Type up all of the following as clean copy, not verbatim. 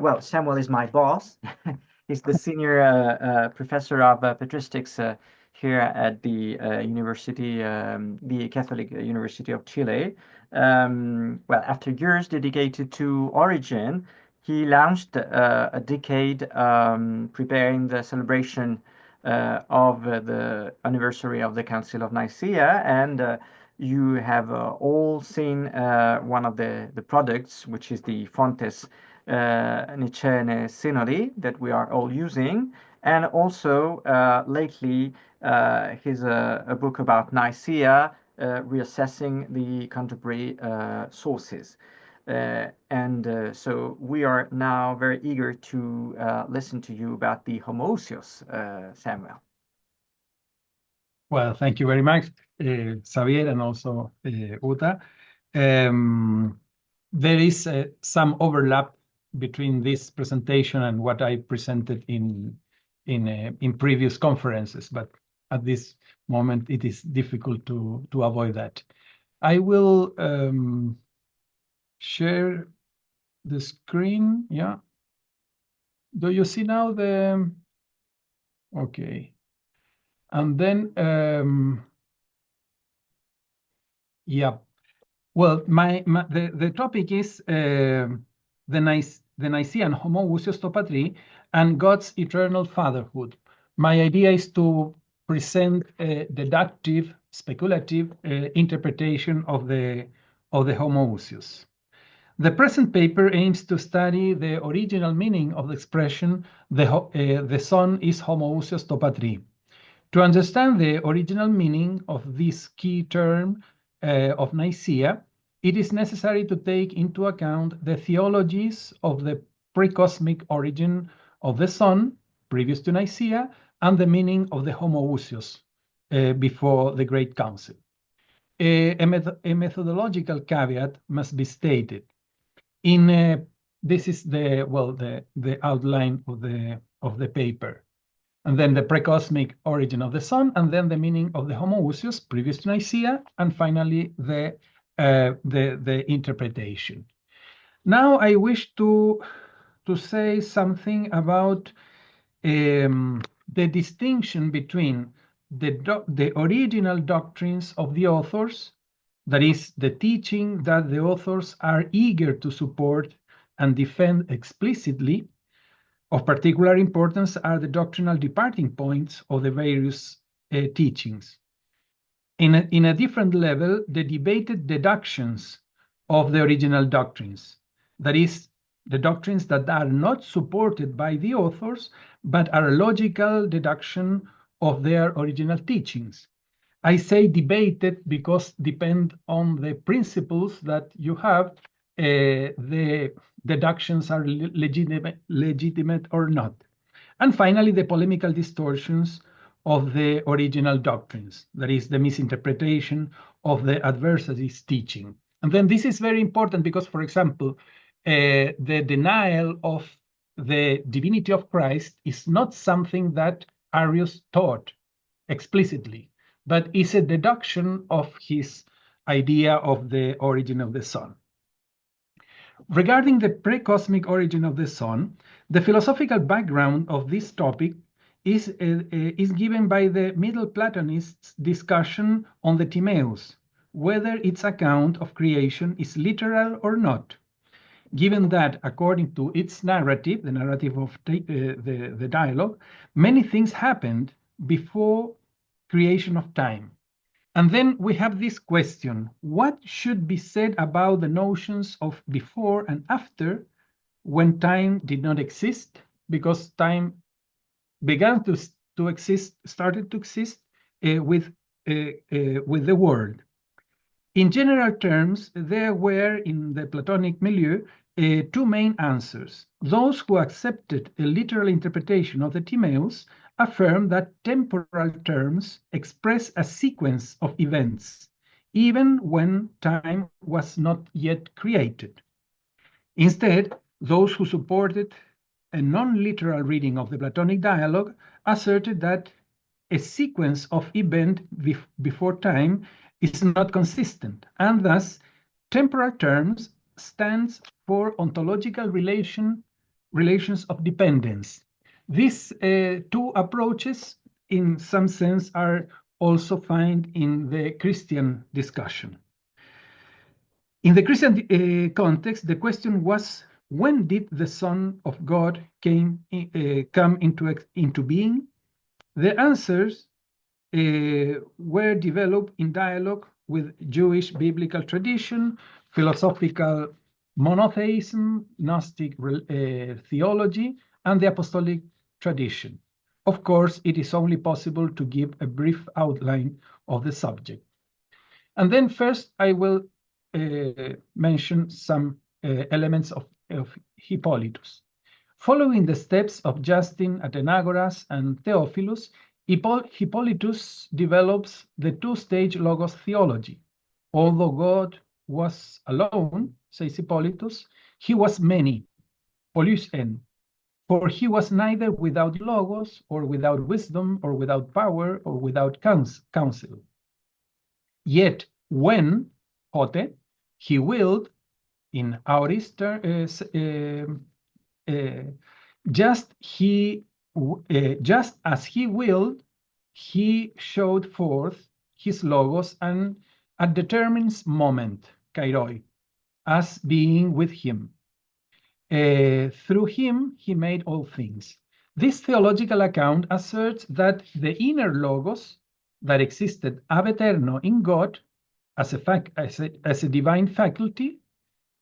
well, Samuel is my boss. He's the senior professor of patristics here at the university, the Catholic University of Chile. Well, after years dedicated to origin, he launched a decade preparing the celebration of the anniversary of the Council of Nicaea, and you have all seen one of the products, which is the Fontes Nicene Synody that we are all using, and also lately his a book about Nicaea, reassessing the contemporary sources. So we are now very eager to listen to you about the ฆ์ομοούσιος, Samuel. Well, thank you very much, Xavier, and also Uta. There is some overlap between this presentation and what I presented in previous conferences, but at this moment it is difficult to avoid that. I will share the screen. Yeah. Do you see now the? Okay. And then, yeah. Well, the topic is the Nicene ฆ์ομοούσιος το πατρί and God's eternal fatherhood. My idea is to present a deductive, speculative interpretation of the ฆ์ομοούσιος. The present paper aims to study the original meaning of the expression the Son is ὁμοούσιος το πατρί. To understand the original meaning of this key term of Nicaea, it is necessary to take into account the theologies of the pre-cosmic origin of the Son, previous to Nicaea, and the meaning of the ὁμοούσιος before the Great Council. A methodological caveat must be stated. This is the outline of the paper. And then the precosmic origin of the Son, and then the meaning of the ὁμοούσιος, previous to Nicaea, and finally the interpretation. Now I wish to say something about the distinction between the original doctrines of the authors, that is, the teaching that the authors are eager to support and defend explicitly. Of particular importance are the doctrinal departing points of the various teachings. In a different level, the debated deductions of the original doctrines, that is, the doctrines that are not supported by the authors, but are a logical deduction of their original teachings. I say debated because depend on the principles that you have, the deductions are legitimate or not. And finally, the polemical distortions of the original doctrines, that is, the misinterpretation of the adversary's teaching. And then this is very important because, for example, the denial of the divinity of Christ is not something that Arius taught explicitly, but is a deduction of his idea of the origin of the Son. Regarding the pre-cosmic origin of the Son, the philosophical background of this topic is given by the Middle Platonists' discussion on the Timaeus, whether its account of creation is literal or not, given that, according to its narrative, the narrative of the dialogue, many things happened before creation of time. And then we have this question: what should be said about the notions of before and after, when time did not exist, because time began to exist, started to exist with the world? In general terms, there were in the Platonic milieu two main answers. Those who accepted a literal interpretation of the Timaeus affirm that temporal terms express a sequence of events, even when time was not yet created. Instead, those who supported a non-literal reading of the Platonic dialogue asserted that a sequence of events before time is not consistent, and thus temporal terms stands for ontological relation relations of dependence. These two approaches, in some sense, are also found in the Christian discussion. In the Christian context, the question was, when did the Son of God come into being? The answers were developed in dialogue with Jewish biblical tradition, philosophical monotheism, Gnostic theology, and the apostolic tradition. Of course, it is only possible to give a brief outline of the subject. And then first, I will mention some elements of Hippolytus. Following the steps of Justin, Athenagoras, and Theophilus, Hippolytus develops the two-stage logos theology. Although God was alone, says Hippolytus, he was many, polysên, for he was neither without logos, or without wisdom, or without power, or without counsel. Yet when, pote, he willed, in auris, just as he willed, he showed forth his logos and at determined moment, kairoi, as being with him. Through him, he made all things. This theological account asserts that the inner logos that existed ab eterno in God as a divine faculty,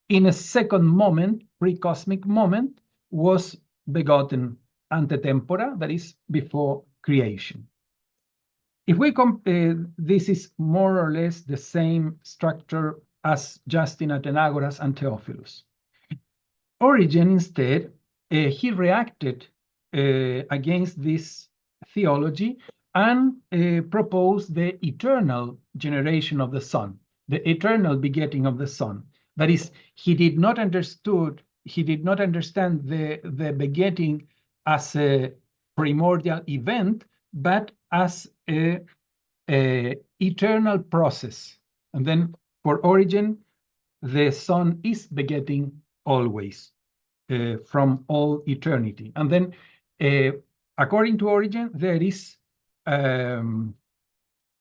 in a second moment, pre-cosmic moment, was begotten ante tempora, that is, before creation. If we this is more or less the same structure as Justin, Athenagoras, and Theophilus. Origen, instead, he reacted against this theology and proposed the eternal generation of the Son, the eternal begetting of the Son. That is, he did not understand the begetting as a primordial event, but as a eternal process. And then for Origen, the Son is begetting always from all eternity. And then according to Origen, there is God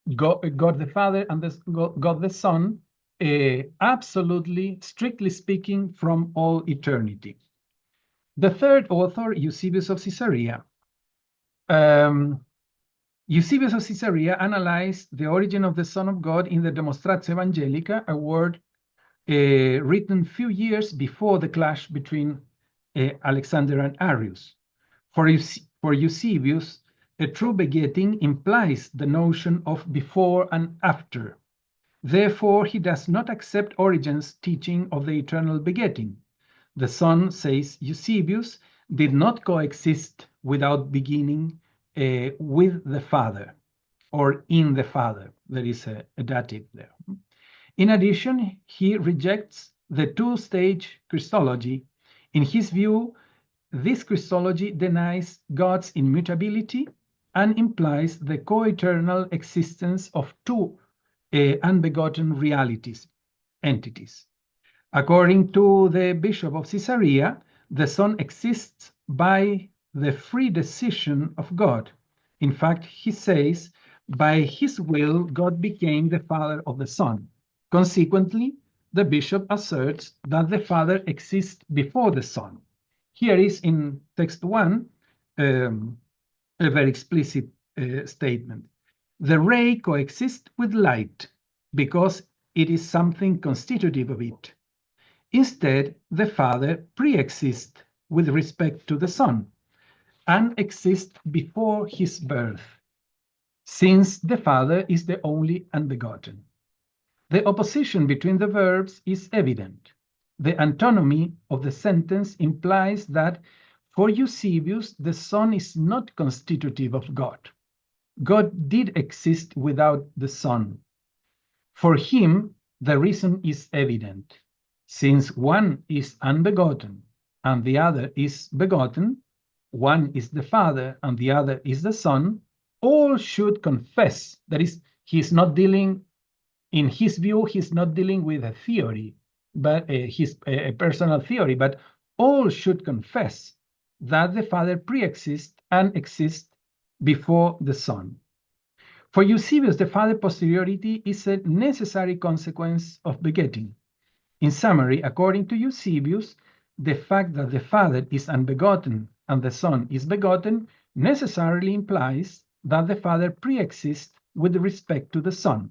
the Father and God the Son, absolutely, strictly speaking, from all eternity. The third author, Eusebius of Caesarea. Eusebius of Caesarea analyzed the origin of the Son of God in the Demonstratio Evangelica, a work written few years before the clash between Alexander and Arius. For Eusebius, a true begetting implies the notion of before and after. Therefore, he does not accept Origen's teaching of the eternal begetting. The Son, says Eusebius, did not coexist without beginning with the Father, or in the Father. There is a dative there. In addition, he rejects the two-stage Christology. In his view, this Christology denies God's immutability and implies the co-eternal existence of two unbegotten realities, entities. According to the Bishop of Caesarea, the Son exists by the free decision of God. In fact, he says, by his will, God became the Father of the Son. Consequently, the bishop asserts that the Father exists before the Son. Here is in text 1 a very explicit statement. The ray coexists with light because it is something constitutive of it. Instead, the Father pre-exists with respect to the Son and exists before his birth, since the Father is the only unbegotten. The opposition between the verbs is evident. The antinomy of the sentence implies that for Eusebius, the Son is not constitutive of God. God did exist without the Son. For him, the reason is evident. Since one is unbegotten and the other is begotten, one is the Father and the other is the Son, all should confess. That is, he's not dealing, in his view, he's not dealing with a theory, but a personal theory, but all should confess that the Father pre-exists and exists before the Son. For Eusebius, the Father posteriority is a necessary consequence of begetting. In summary, according to Eusebius, the fact that the Father is unbegotten and the Son is begotten necessarily implies that the Father pre-exists with respect to the Son.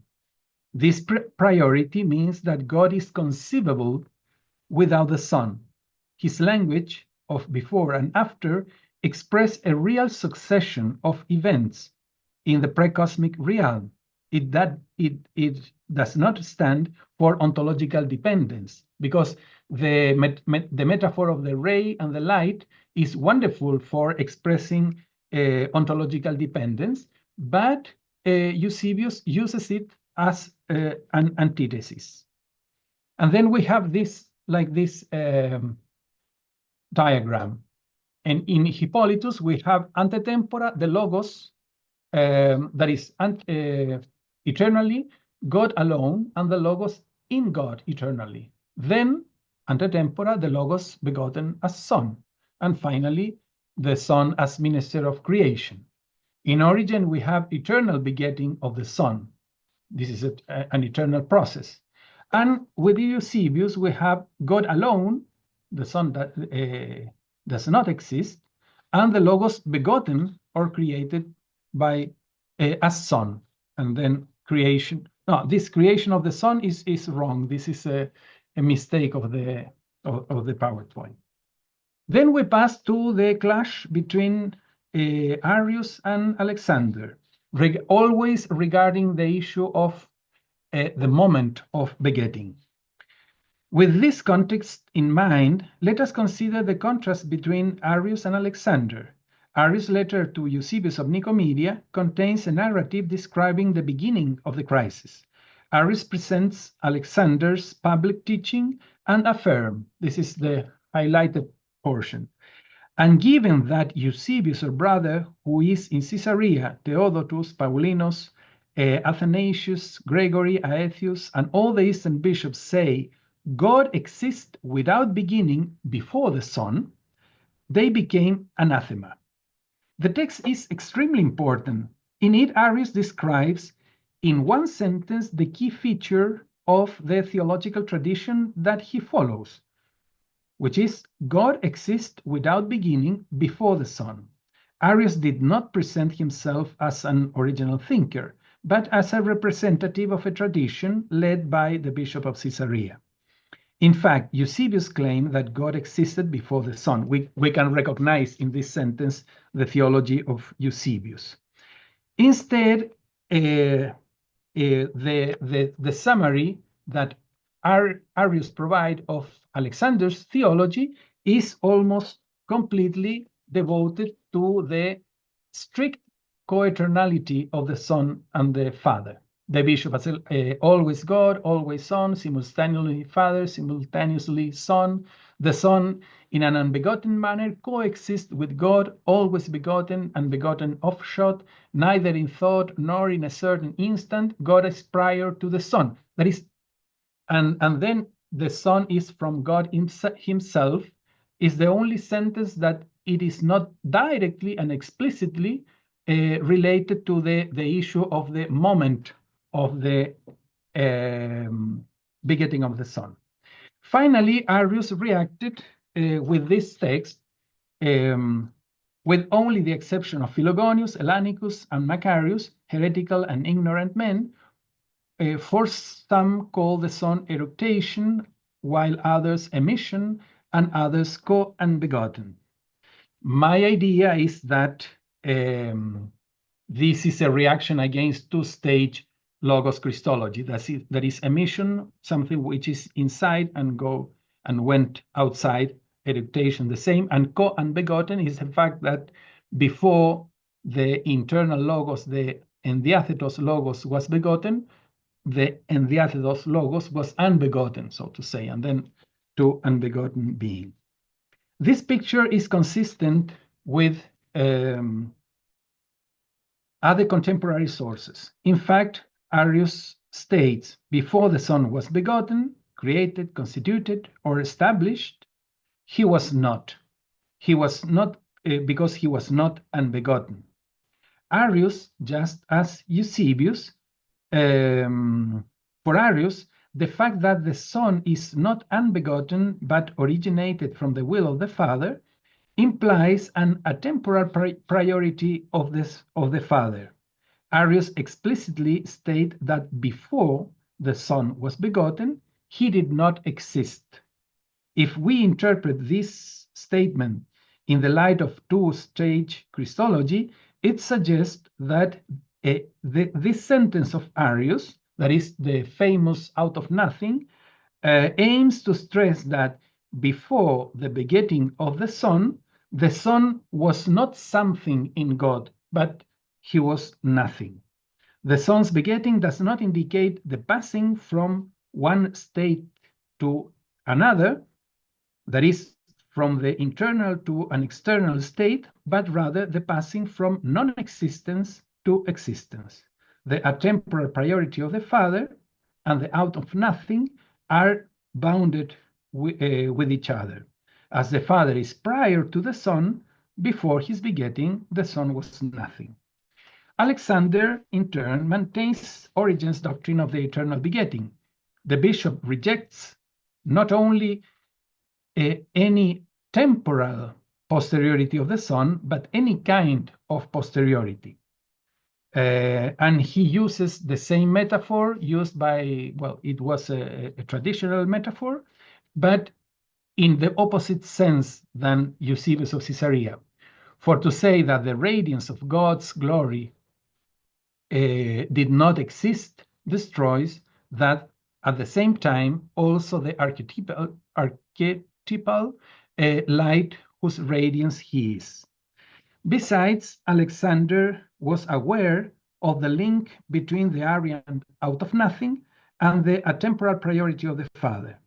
This priority means that God is conceivable without the Son. His language of before and after express a real succession of events in the precosmic realm. It does not stand for ontological dependence, because the metaphor of the ray and the light is wonderful for expressing ontological dependence, but Eusebius uses it as an antithesis. And then we have this, like this diagram. And in Hippolytus, we have ante tempora, the Logos, that is eternally God alone, and the Logos in God eternally. Then, ante tempora, the Logos begotten as Son. And finally, the Son as minister of creation. In Origin, we have eternal begetting of the Son. This is an eternal process. And with Eusebius, we have God alone, the Son that does not exist, and the Logos begotten or created by as Son. And then creation. No, this creation of the Son is wrong. This is a mistake of the PowerPoint. Then we pass to the clash between Arius and Alexander, always regarding the issue of the moment of begetting. With this context in mind, let us consider the contrast between Arius and Alexander. Arius' letter to Eusebius of Nicomedia contains a narrative describing the beginning of the crisis. Arius presents Alexander's public teaching and affirms, this is the highlighted portion, and given that Eusebius, or brother, who is in Caesarea, Theodotus, Paulinus, Athanasius, Gregory, Aetius, and all the Eastern bishops say God exists without beginning before the Son, they became anathema. The text is extremely important. In it, Arius describes in one sentence the key feature of the theological tradition that he follows, which is God exists without beginning before the Son. Arius did not present himself as an original thinker, but as a representative of a tradition led by the Bishop of Caesarea. In fact, Eusebius claimed that God existed before the Son. We can recognize in this sentence the theology of Eusebius. Instead, the summary that Arius provides of Alexander's theology is almost completely devoted to the strict coeternality of the Son and the Father. The bishop has always God, always Son, simultaneously Father, simultaneously Son. The Son, in an unbegotten manner, coexists with God, always begotten and begotten offshot, neither in thought nor in a certain instant. God is prior to the Son. That is, and then the Son is from God himself, is the only sentence that it is not directly and explicitly related to the issue of the moment of the begetting of the Son. Finally, Arius reacted with this text, with only the exception of Philogonius, Elanicus, and Macarius, heretical and ignorant men, for some call the Son eructation, while others emission, and others co-unbegotten. My idea is that this is a reaction against two-stage Logos Christology. That is emission, something which is inside and went outside, eructation the same, and co-unbegotten is the fact that before the internal Logos, the endiathetos Logos was begotten, the endiathetos Logos was unbegotten, so to say, and then to unbegotten being. This picture is consistent with other contemporary sources. In fact, Arius states, before the Son was begotten, created, constituted, or established, he was not. he was not because he was not unbegotten. Arius, just as Eusebius, for Arius, the fact that the Son is not unbegotten but originated from the will of the Father implies an atemporal priority of the Father. Arius explicitly states that before the Son was begotten, he did not exist. If we interpret this statement in the light of two-stage Christology, it suggests that this sentence of Arius, that is the famous out of nothing, aims to stress that before the begetting of the Son was not something in God, but he was nothing. The Son's begetting does not indicate the passing from one state to another, that is, from the internal to an external state, but rather the passing from non-existence to existence. The atemporal priority of the Father and the out of nothing are bounded with each other. As the Father is prior to the Son, before his begetting, the Son was nothing. Alexander, in turn, maintains Origen's doctrine of the eternal begetting. The bishop rejects not only any temporal posteriority of the Son, but any kind of posteriority. And he uses the same metaphor used by, well, it was a traditional metaphor, but in the opposite sense than Eusebius of Caesarea. For to say that the radiance of God's glory did not exist destroys that at the same time also the archetypal light whose radiance he is. Besides, Alexander was aware of the link between the Arian out of nothing and the atemporal priority of the Father.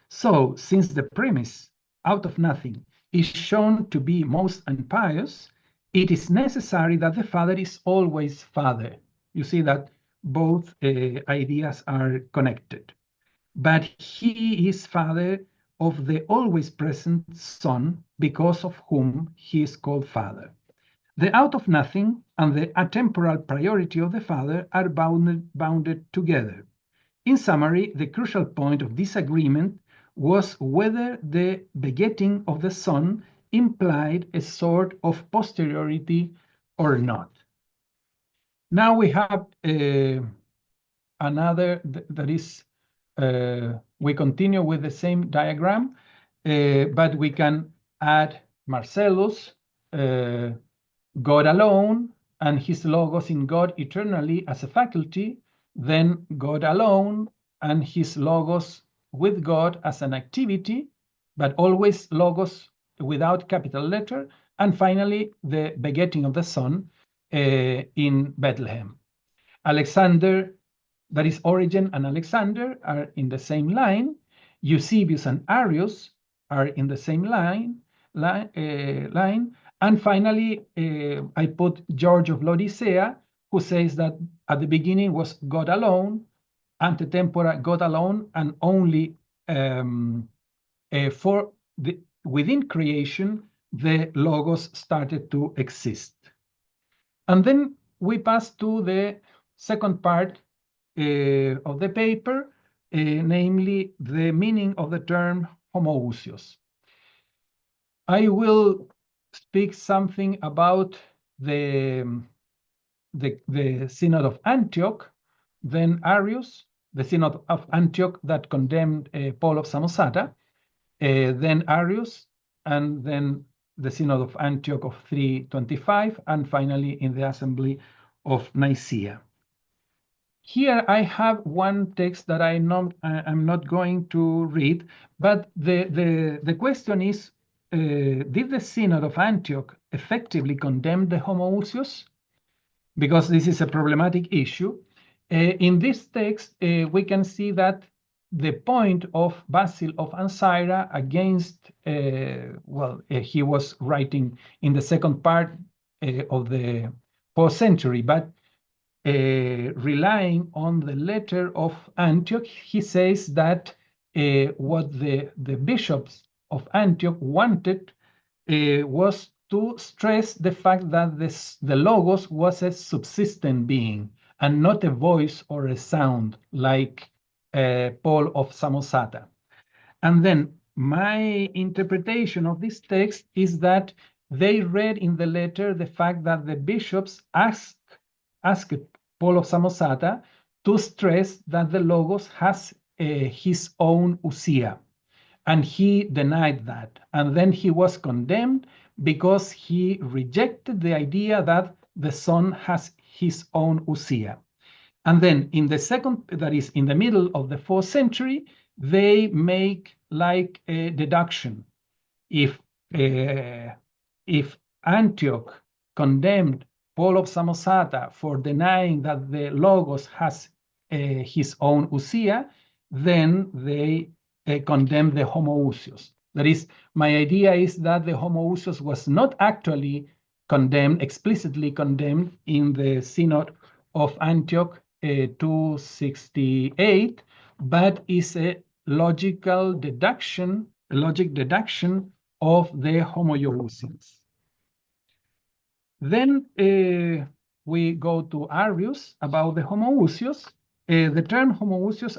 So, since the premise out of nothing is shown to be most impious, it is necessary that the Father is always Father. You see that both ideas are connected. But he is Father of the always present Son, because of whom he is called Father. The out of nothing and the atemporal priority of the Father are bounded together. In summary, the crucial point of disagreement was whether the begetting of the Son implied a sort of posteriority or not. Now we have another that is, we continue with the same diagram, but we can add Marcellus, God alone, and his logos in God eternally as a faculty, then God alone and his logos with God as an activity, but always logos without capital letter, and finally the begetting of the Son in Bethlehem. Alexander, that is Origen and Alexander, are in the same line. Eusebius and Arius are in the same line. And finally, I put George of Laodicea, who says that at the beginning was God alone, ante tempora God alone, and only within creation, the Logos started to exist. And then we pass to the second part of the paper, namely the meaning of the term Ὁμοούσιος. I will speak something about the Synod of Antioch, then Arius, the Synod of Antioch that condemned Paul of Samosata, then Arius, and then the Synod of Antioch of 325, and finally in the Assembly of Nicaea. Here I have one text that I'm not going to read, but the question is, did the Synod of Antioch effectively condemn the Ὁμοούσιος? Because this is a problematic issue. In this text, we can see that the point of Basil of Ancyra against, he was writing in the second part of the 4th century, but relying on the letter of Antioch, he says that what the bishops of Antioch wanted was to stress the fact that the Logos was a subsistent being and not a voice or a sound like Paul of Samosata. And then my interpretation of this text is that they read in the letter the fact that the bishops asked Paul of Samosata to stress that the Logos has his own ousia, and he denied that. And then he was condemned because he rejected the idea that the Son has his own ousia. And then in the second, that is in the middle of the 4th century, they make like a deduction. If Antioch condemned Paul of Samosata for denying that the Logos has his own ousia, then they condemn the Ὁμοούσιος. That is, my idea is that the Ὁμοούσιος was not actually condemned, explicitly condemned in the Synod of Antioch 268, but is a logic deduction of the Homoousians. Then we go to Arius about the Ὁμοούσιος. The term Ὁμοούσιος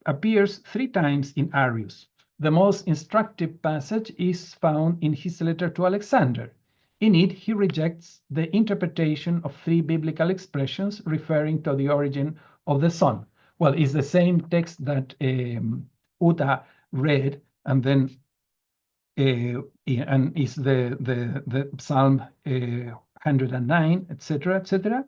appears 3 times in Arius. The most instructive passage is found in his letter to Alexander. In it, he rejects the interpretation of 3 biblical expressions referring to the origin of the Son. Well, it's the same text that Uta read, and then and is the Psalm 109, etc., etc.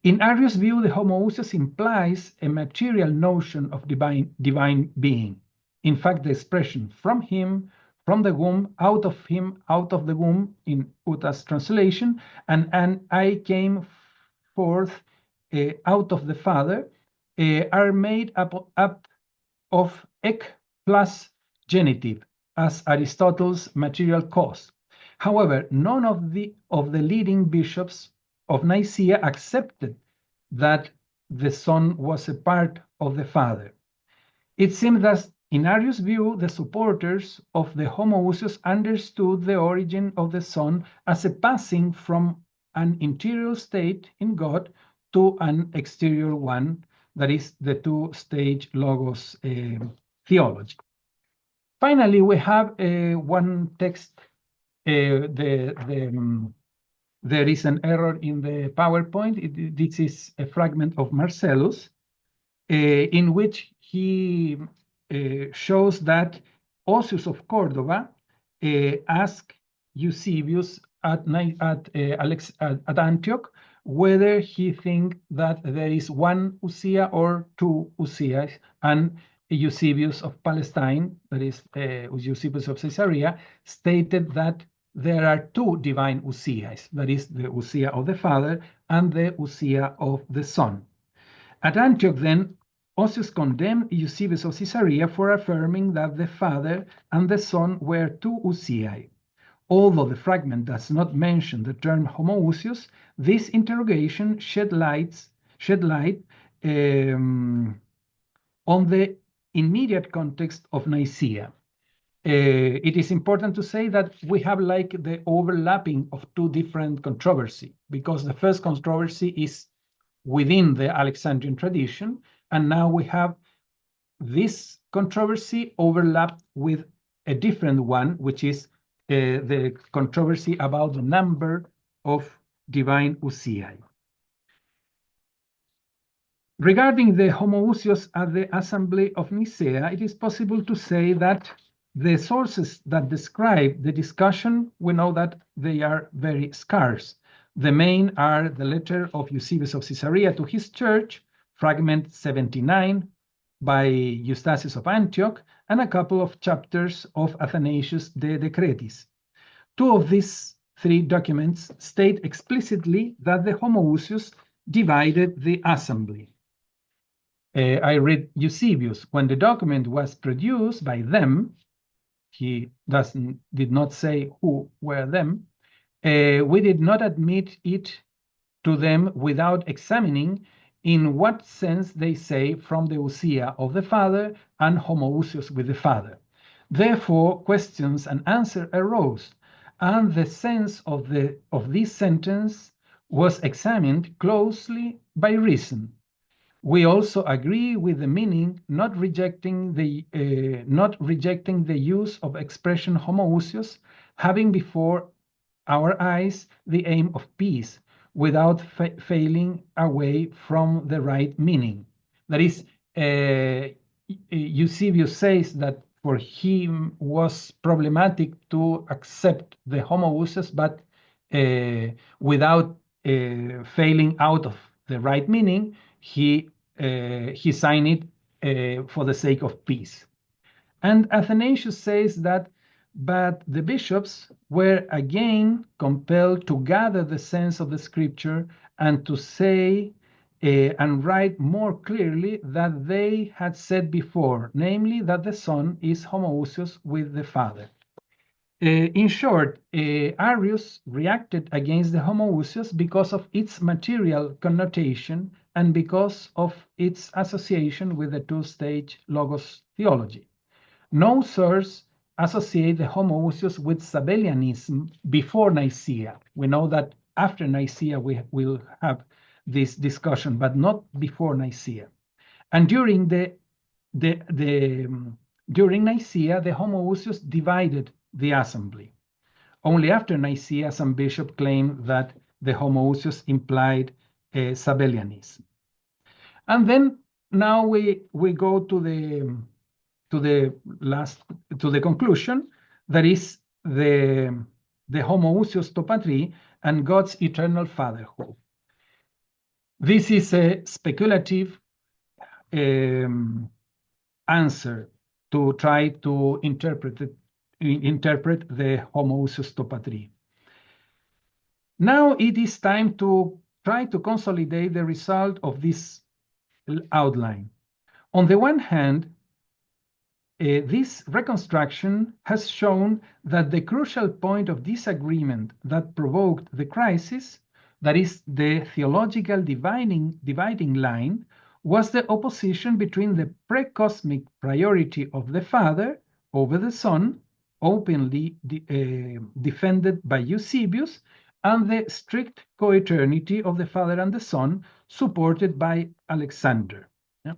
In Arius' view, the Ὁμοούσιος implies a material notion of divine being. In fact, the expression from him, from the womb, out of him, out of the womb, in Uta's translation, and I came forth out of the Father, are made up of ek plus genitive, as Aristotle's material cause. However, none of the leading bishops of Nicaea accepted that the Son was a part of the Father. It seems that in Arius' view, the supporters of the Ὁμοούσιος understood the origin of the Son as a passing from an interior state in God to an exterior one, that is the 2-stage Logos theology. Finally, we have one text. There is an error in the PowerPoint. This is a fragment of Marcellus, in which he shows that Osius of Cordova asked Eusebius at Antioch whether he thinks that there is 1 ousia or 2 ousias, and Eusebius of Palestine, that is Eusebius of Caesarea, stated that there are 2 divine ousias, that is the ousia of the Father and the ousia of the Son. At Antioch, then, Osius condemned Eusebius of Caesarea for affirming that the Father and the Son were 2 ousiae. Although the fragment does not mention the term Ὁμοούσιος, this interrogation shed light on the immediate context of Nicaea. It is important to say that we have like the overlapping of 2 different controversies, because the first controversy is within the Alexandrian tradition, and now we have this controversy overlapped with a different one, which is the controversy about the number of divine ousiae. Regarding the Ὁμοούσιος at the Assembly of Nicaea, it is possible to say that the sources that describe the discussion, we know that they are very scarce. The main are the letter of Eusebius of Caesarea to his church, fragment 79 by Eustathius of Antioch, and a couple of chapters of Athanasius de Decretis. 2 of these 3 documents state explicitly that the Ὁμοούσιος divided the assembly. I read Eusebius. When the document was produced by them, he did not say who were them, we did not admit it to them without examining in what sense they say from the ousia of the Father and Ὁμοούσιος with the Father. Therefore, questions and answers arose, and the sense of this sentence was examined closely by reason. We also agree with the meaning, not rejecting the use of expression Homousios, having before our eyes the aim of peace, without failing away from the right meaning. That is, Eusebius says that for him was problematic to accept the Homoousios, but without failing out of the right meaning, he signed it for the sake of peace. And Athanasius says that, but the bishops were again compelled to gather the sense of the scripture and to say and write more clearly that they had said before, namely that the Son is homoousios with the Father. In short, Arius reacted against the homoousios because of its material connotation and because of its association with the two-stage logos theology. No source associate the homoousios with Sabellianism before Nicaea. We know that after Nicaea we will have this discussion, but not before Nicaea. And during during Nicaea, the homoousios divided the assembly. Only after Nicaea, some bishop claimed that the homoousios implied Sabellianism. And then now we go to the conclusion, that is the homoousios to patri and God's eternal fatherhood. This is a speculative answer to try to interpret the homoousios to patri. Now it is time to try to consolidate the result of this outline. On the one hand, this reconstruction has shown that the crucial point of disagreement that provoked the crisis, that is the theological dividing line, was the opposition between the pre-cosmic priority of the Father over the Son, openly defended by Eusebius, and the strict coeternity of the Father and the Son, supported by Alexander. Yeah?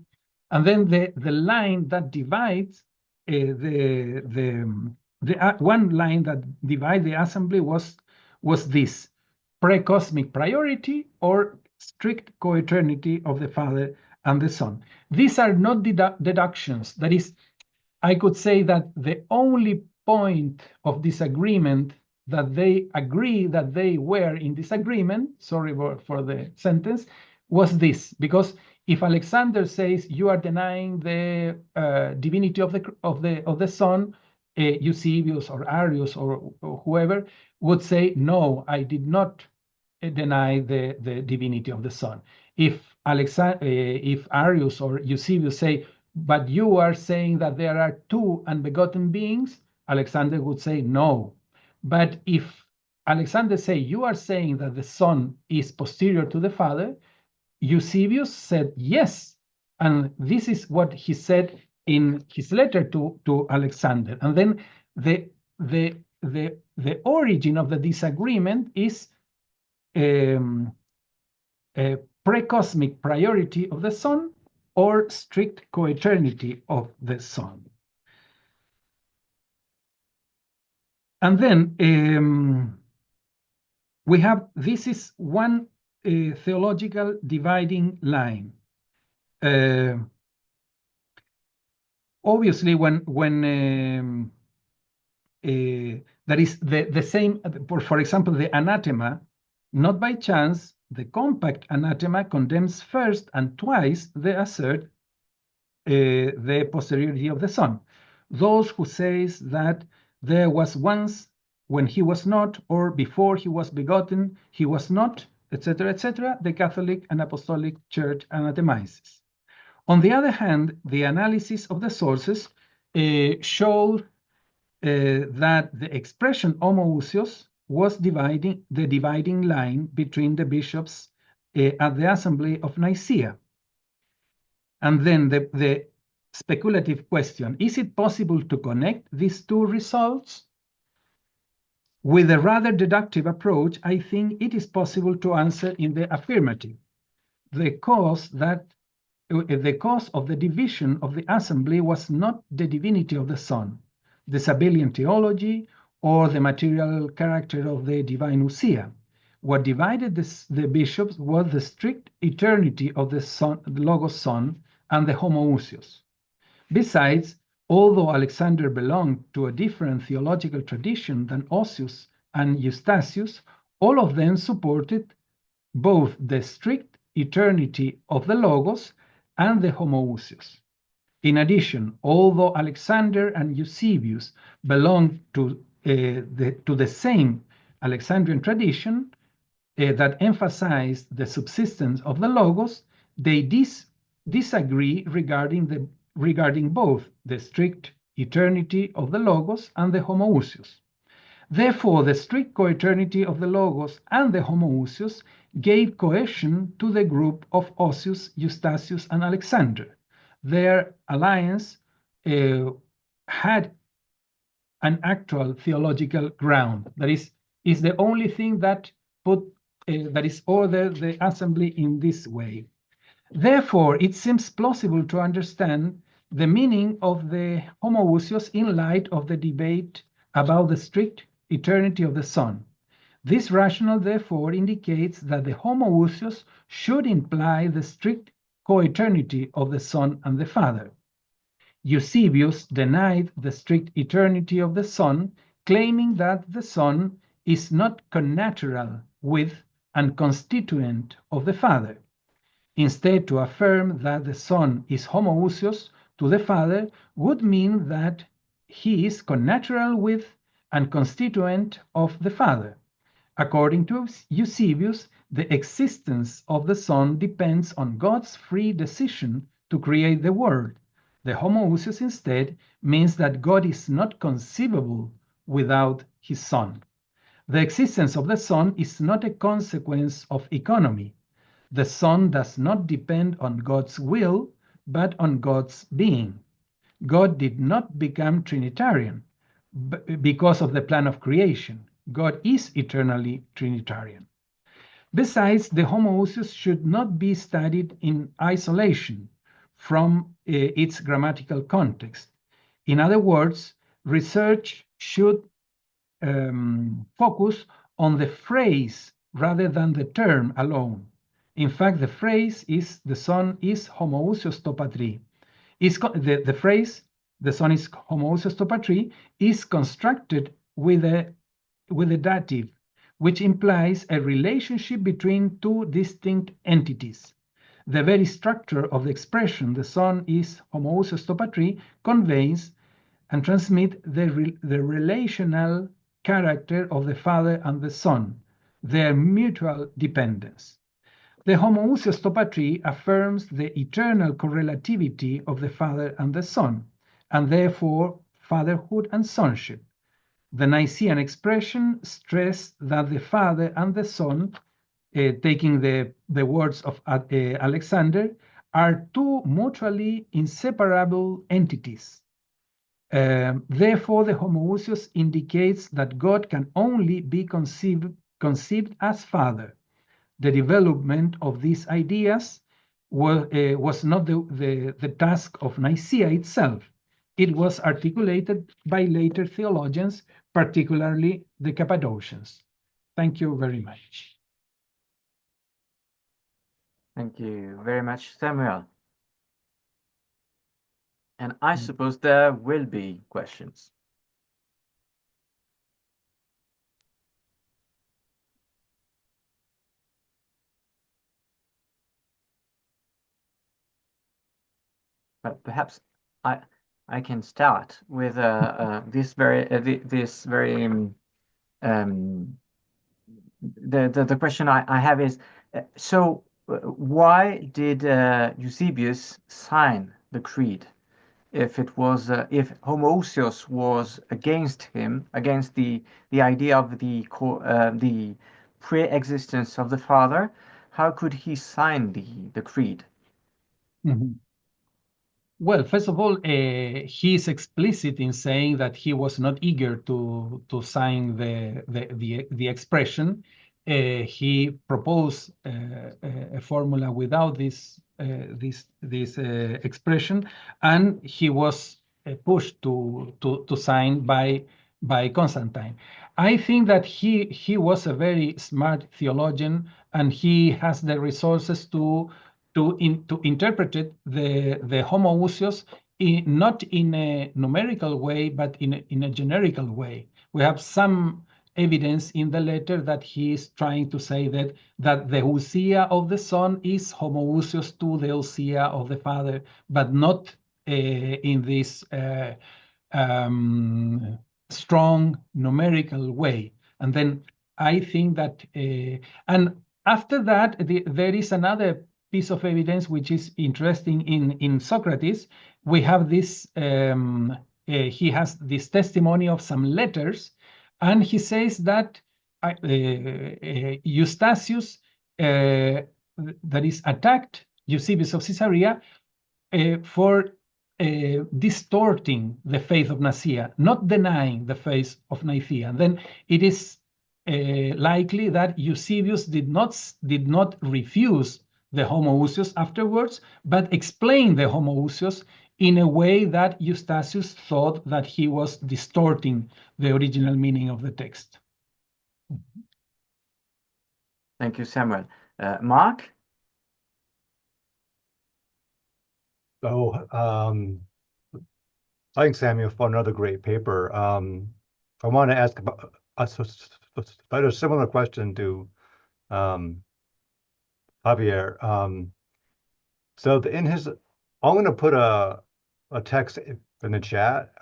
And then the line that divides one line that divides the assembly was this: pre-cosmic priority or strict coeternity of the Father and the Son. These are not deductions. That is, I could say that the only point of disagreement that they agree that they were in disagreement, sorry for the sentence, was this. Because if Alexander says you are denying the divinity of the Son, Eusebius or Arius or whoever would say, no, I did not deny the divinity of the Son. If Arius or Eusebius say, but you are saying that there are two unbegotten beings, Alexander would say no. But if Alexander say, you are saying that the Son is posterior to the Father, Eusebius said yes. And this is what he said in his letter to Alexander. And then the origin of the disagreement is a pre-cosmic priority of the Son or strict coeternity of the Son. And then we have, this is one theological dividing line. Obviously, when that is the same, for example, the anathema, not by chance, the compact anathema condemns first and twice the assert the posteriority of the Son. Those who says that there was once when he was not, or before he was begotten, he was not, etc., the Catholic and Apostolic Church anathemizes. On the other hand, the analysis of the sources showed that the expression homoousios was the dividing line between the bishops at the Assembly of Nicaea. And then the speculative question, is it possible to connect these two results? With a rather deductive approach, I think it is possible to answer in the affirmative. The cause of the division of the assembly was not the divinity of the Son, the Sabellian theology, or the material character of the divine ousia. What divided the bishops was the strict eternity of the Son, the Logos Son, and the Ὁμοούσιος. Besides, although Alexander belonged to a different theological tradition than Osius and Eustathius, all of them supported both the strict eternity of the Logos and the Ὁμοούσιος. In addition, although Alexander and Eusebius belonged to the same Alexandrian tradition that emphasized the subsistence of the Logos, they disagree regarding both the strict eternity of the Logos and the Ὁμοούσιος. Therefore, the strict coeternity of the Logos and the Ὁμοούσιος gave cohesion to the group of Osius, Eustathius, and Alexander. Their alliance had an actual theological ground. That is the only thing that ordered the assembly in this way. Therefore, it seems plausible to understand the meaning of the Ὁμοούσιος in light of the debate about the strict eternity of the Son. This rationale, therefore, indicates that the Ὁμοούσιος should imply the strict co-eternity of the Son and the Father. Eusebius denied the strict eternity of the Son, claiming that the Son is not connatural with and constituent of the Father. Instead, to affirm that the Son is Ὁμοούσιος to the Father would mean that he is connatural with and constituent of the Father. According to Eusebius, the existence of the Son depends on God's free decision to create the world. The Ὁμοούσιος instead means that God is not conceivable without his Son. The existence of the Son is not a consequence of economy. The Son does not depend on God's will, but on God's being. God did not become Trinitarian because of the plan of creation. God is eternally Trinitarian. Besides, the Ὁμοούσιος should not be studied in isolation from its grammatical context. In other words, research should focus on the phrase rather than the term alone. In fact, the phrase is the Son is Ὁμοούσιος to πατρί. The phrase the Son is Ὁμοούσιος to πατρί is constructed with a dative, which implies a relationship between two distinct entities. The very structure of the expression the Son is Ὁμοούσιος to πατρί conveys and transmits the relational character of the Father and the Son, their mutual dependence. The Ὁμοούσιος to πατρί affirms the eternal correlativity of the Father and the Son, and therefore fatherhood and sonship. The Nicene expression stressed that the Father and the Son, taking the words of Alexander, are two mutually inseparable entities. Therefore, the Ὁμοούσιος indicates that God can only be conceived as Father. The development of these ideas was not the task of Nicaea itself. It was articulated by later theologians, particularly the Cappadocians. Thank you very much. Thank you very much, Samuel. And I suppose there will be questions. But perhaps I can start with the question I have is, so why did Eusebius sign the creed if Ὁμοούσιος was against him, against the idea of the pre-existence of the Father? How could he sign the creed? Mm-hmm. Well, first of all, he is explicit in saying that he was not eager to sign the expression. He proposed a formula without this expression, and he was pushed to sign by Constantine. I think that he was a very smart theologian, and he has the resources to interpret the Ὁμοούσιος not in a numerical way, but in a generical way. We have some evidence in the letter that he is trying to say that the ousia of the Son is Ὁμοούσιος to the ousia of the Father, but not in this strong numerical way. And then I think that, and after that, there is another piece of evidence which is interesting in Socrates. We have this, he has this testimony of some letters, and he says that Eustathius, that is attacked Eusebius of Caesarea for distorting the faith of Nicaea, not denying the faith of Nicaea. And then it is likely that Eusebius did not refuse the Ὁμοούσιος afterwards, but explained the Ὁμοούσιος in a way that Eustathius thought that he was distorting the original meaning of the text. Thank you, Samuel. Mark? So, thanks, Samuel, for another great paper. I want to ask about a similar question to Javier. So in his, I'm going to put a text in the chat.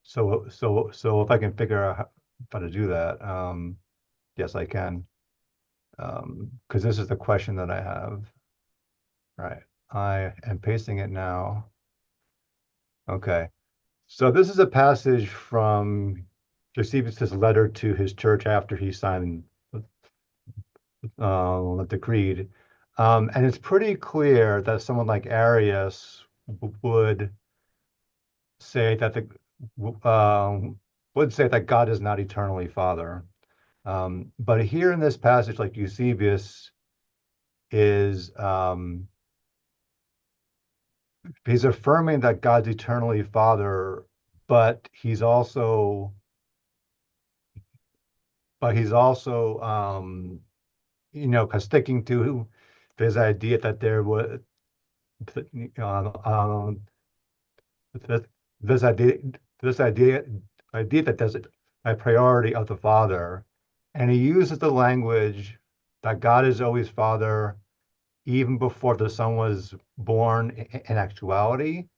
So if I can figure out how to do that, yes, I can. Because this is the question that I have. Right. I am pasting it now. Okay. So this is a passage from Eusebius' letter to his church after he signed the creed. And it's pretty clear that someone like Arius would say that God is not eternally Father. But here in this passage, like Eusebius is he's affirming that God's eternally Father, but he's also sticking to this idea that there was this idea that there's a priority of the Father, and he uses the language that God is always Father even before the Son was born in actuality.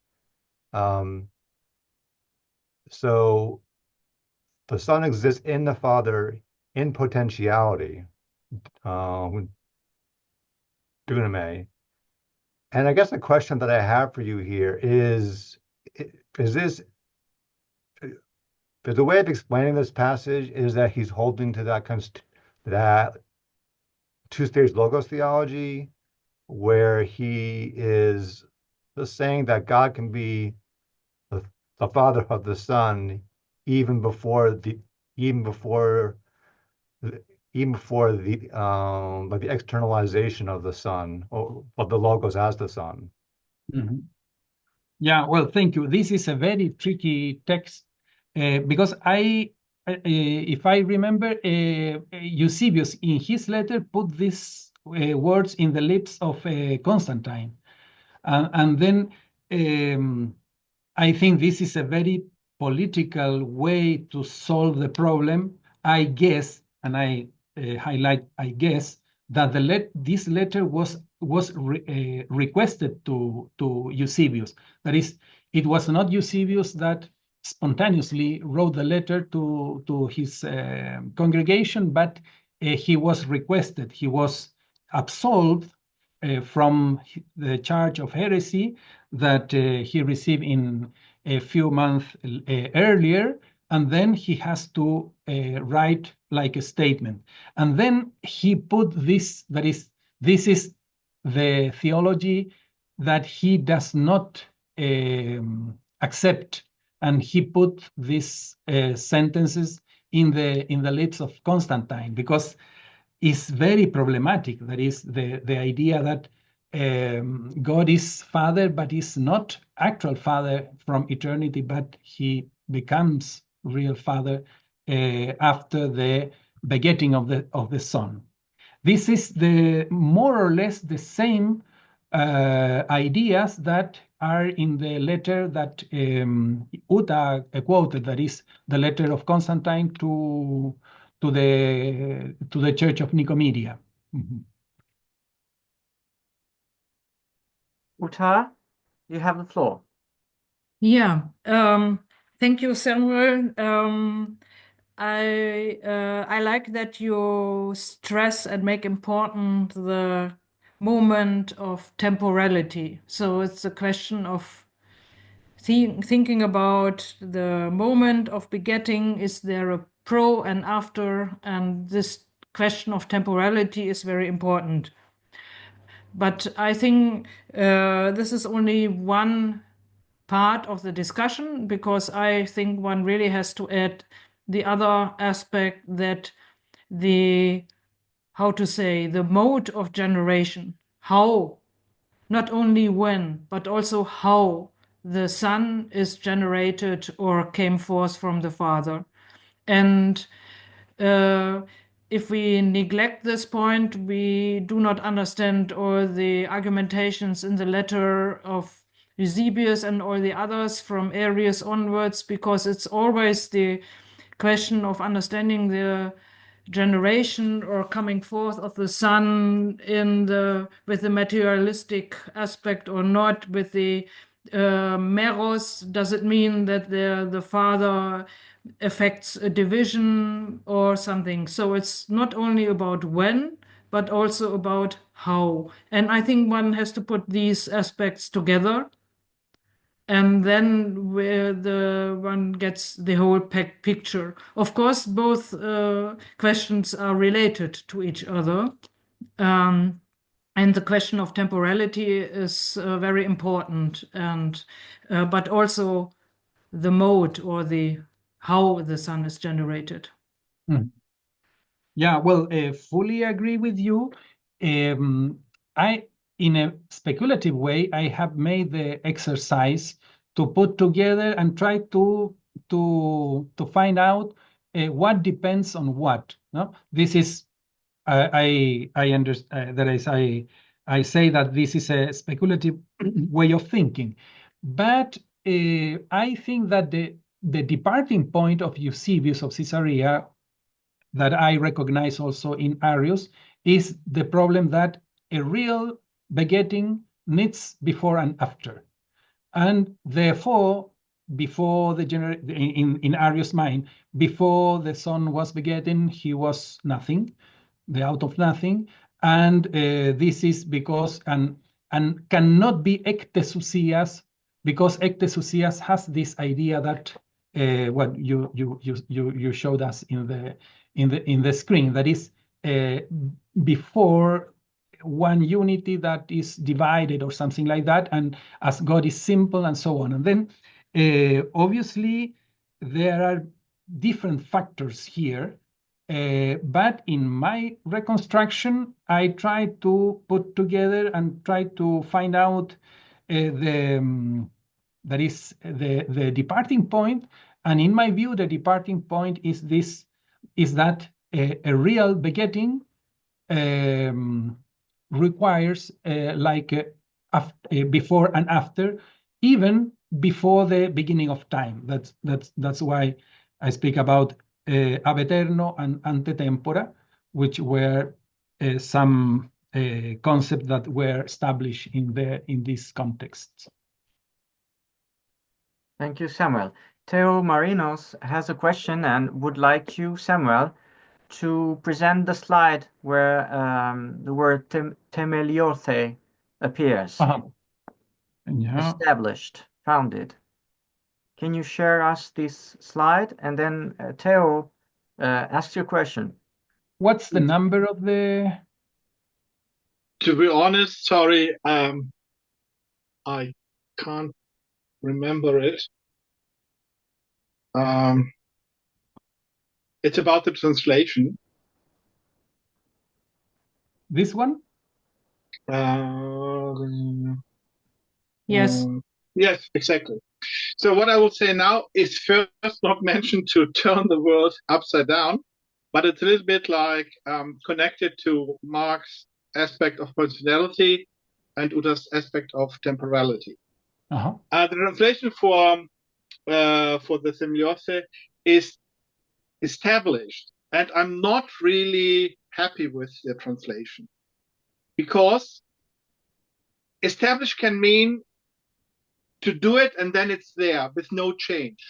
So the Son exists in the Father in potentiality, dunamai. And I guess the question that I have for you here is the way of explaining this passage is that he's holding to that two-stage logos theology, where he is saying that God can be the Father of the Son even before the externalization of the Son, or of the logos as the Son. Mm-hmm. Yeah, well, thank you. This is a very tricky text because if I remember, Eusebius in his letter put these words in the lips of Constantine. And then I think this is a very political way to solve the problem. I guess, and I highlight, I guess, that this letter was requested to Eusebius. That is, it was not Eusebius that spontaneously wrote the letter to his congregation, but he was requested. He was absolved from the charge of heresy that he received in a few months earlier, and then he has to write like a statement. And then he put this, that is, this is the theology that he does not accept, and he put these sentences in the lips of Constantine, because it's very problematic. That is the idea that God is Father, but is not actual Father from eternity, but he becomes real Father after the begetting of the Son. This is more or less the same ideas that are in the letter that Uta quoted, that is the letter of Constantine to the Church of Nicomedia. Uta, you have the floor. Yeah, thank you, Samuel. I like that you stress and make important the moment of temporality. So it's a question of thinking about the moment of begetting. Is there a pro and after? And this question of temporality is very important. But I think this is only one part of the discussion, because I think one really has to add the other aspect, that the mode of generation, how, not only when, but also how the Son is generated or came forth from the Father. And if we neglect this point, we do not understand all the argumentations in the letter of Eusebius and all the others from Arius onwards, because it's always the question of understanding the generation or coming forth of the Son with the materialistic aspect or not, with the meros. Does it mean that the Father affects a division or something? So it's not only about when, but also about how. And I think one has to put these aspects together, and then where one gets the whole picture. Of course, both questions are related to each other. And the question of temporality is very important, and but also the mode or how the Son is generated. Yeah, well, fully agree with you. In a speculative way, I have made the exercise to put together and try to find out what depends on what. No, this is I understand that is I say that this is a speculative way of thinking, but I think that the departing point of Eusebius of Caesarea, that I recognize also in Arius, is the problem that a real begetting needs before and after. And therefore, before in Arius' mind, before the Son was begetting, he was nothing, the out of nothing. And this is because, and cannot be ectesousias, because ectesousias has this idea that what you showed us in the screen, that is before one unity that is divided or something like that, and as God is simple and so on. And then obviously there are different factors here, but in my reconstruction I try to put together and try to find out that is the departing point. And in my view, the departing point is that a real begetting requires before and after, even before the beginning of time. That's why I speak about ab aeterno and ante tempora, which were some concepts that were established in this context. Thank you, Samuel. Theo Marinos has a question and would like you, Samuel, to present the slide where the word temeliote appears. Yeah. Established, founded. Can you share us this slide? And then Theo asks your question. What's the number of the... To be honest, sorry, I can't remember it. It's about the translation. This one? Yes. Yes, exactly. So what I will say now is first not mentioned to turn the world upside down, but it's a little bit like connected to Mark's aspect of personality and Utta's aspect of temporality. Uh-huh. The translation for the Semiose is established, and I'm not really happy with the translation, because established can mean to do it and then it's there with no change.